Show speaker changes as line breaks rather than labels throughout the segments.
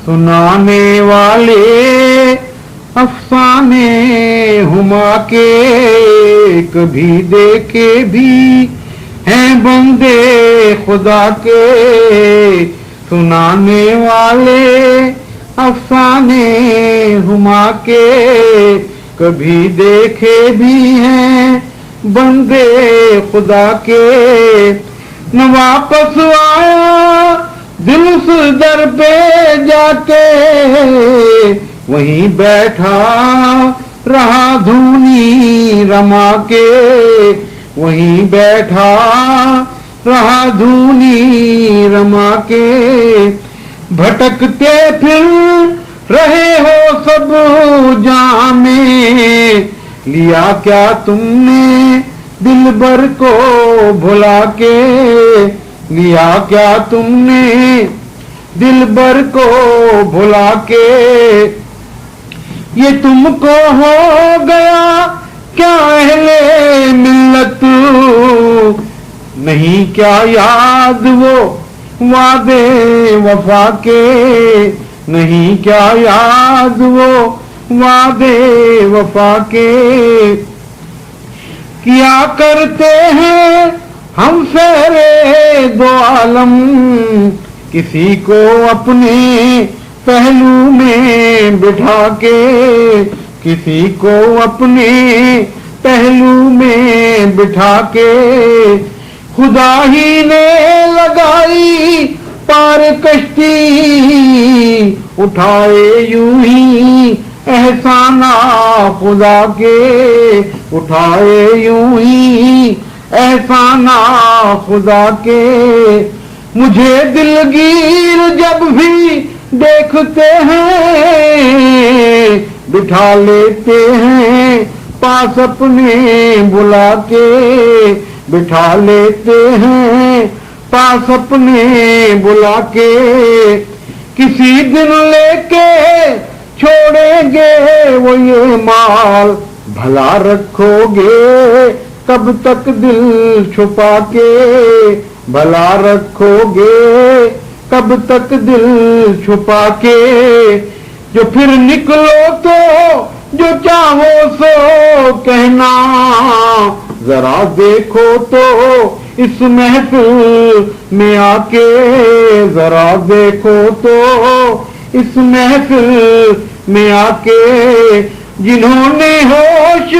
سنانے والے افسانے ہما کے کبھی دیکھے بھی ہیں بندے خدا کے. سنانے والے افسانے ہما کے کبھی دیکھے بھی ہیں بندے خدا کے. نہ واپس آیا دل اس در پہ جا کے وہیں بیٹھا رہا دھونی رما کے. وہیں بیٹھا رہا دھونی رما کے. بھٹکتے پھر رہے ہو سب جہاں میں لیا کیا تم نے دل بر کو بھلا کے. لیا کیا تم نے دل بر کو بھلا کے. یہ تم کو ہو گیا کیا اہل ملت نہیں کیا یاد وہ وعدے وفا کے. نہیں کیا یاد وہ وعدے وفا کے. کیا کرتے ہیں ہم فیرے دو عالم کسی کو اپنے پہلو میں بٹھا کے. کسی کو اپنے پہلو میں بٹھا کے. خدا ہی نے لگائی پار کشتی اٹھائے یوں ہی احسانہ خدا کے. اٹھائے یوں ہی احسانہ خدا کے. مجھے دلگیر جب بھی دیکھتے ہیں بٹھا لیتے ہیں پاس اپنے بلا کے. بٹھا لیتے ہیں پاس اپنے بلا کے. کسی دن لے کے چھوڑیں گے وہ یہ مال بھلا رکھو گے کب تک دل چھپا کے. بھلا رکھو گے کب تک دل چھپا کے. جو پھر نکلو تو جو چاہو سو کہنا ذرا دیکھو تو اس محفل میں آ کے. ذرا دیکھو تو اس محفل میں آ کے. جنہوں نے ہوش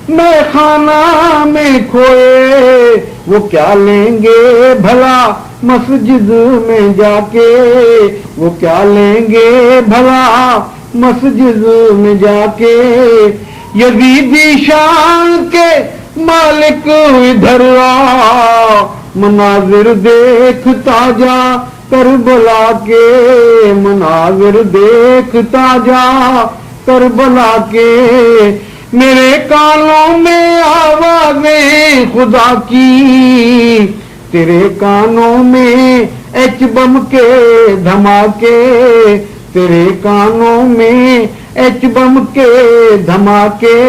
میں خانہ میں کھوئے وہ کیا لیں گے بھلا مسجد میں جا کے. وہ کیا لیں گے بھلا مسجد میں جا کے. یزیدی شان کے مالک ادھر آ مناظر دیکھتا جا کربلا کے. مناظر دیکھتا جا کربلا کے. میرے کانوں میں آوازیں خدا کی تیرے کانوں میں ایچ بم کے دھماکے. تیرے کانوں میں ایچ بم کے دھماکے.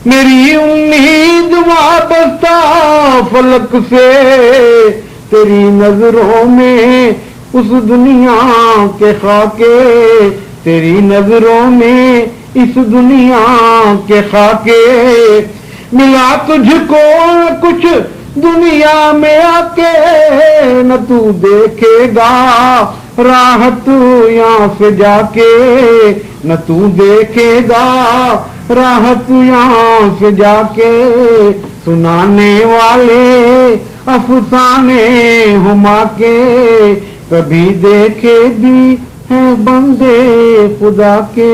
میری امید وابستہ فلک سے تیری نظروں میں اس دنیا کے خاکے. تیری نظروں میں اس دنیا کے خاکے. ملا تجھ کو کچھ دنیا میں آ کے نہ تو دیکھے گا راحت یہاں سے جا کے. نہ تو دیکھے گا راحت یہاں سے جا کے. سنانے والے افسانے ہما کے کبھی دیکھے بھی ہیں بندے خدا کے.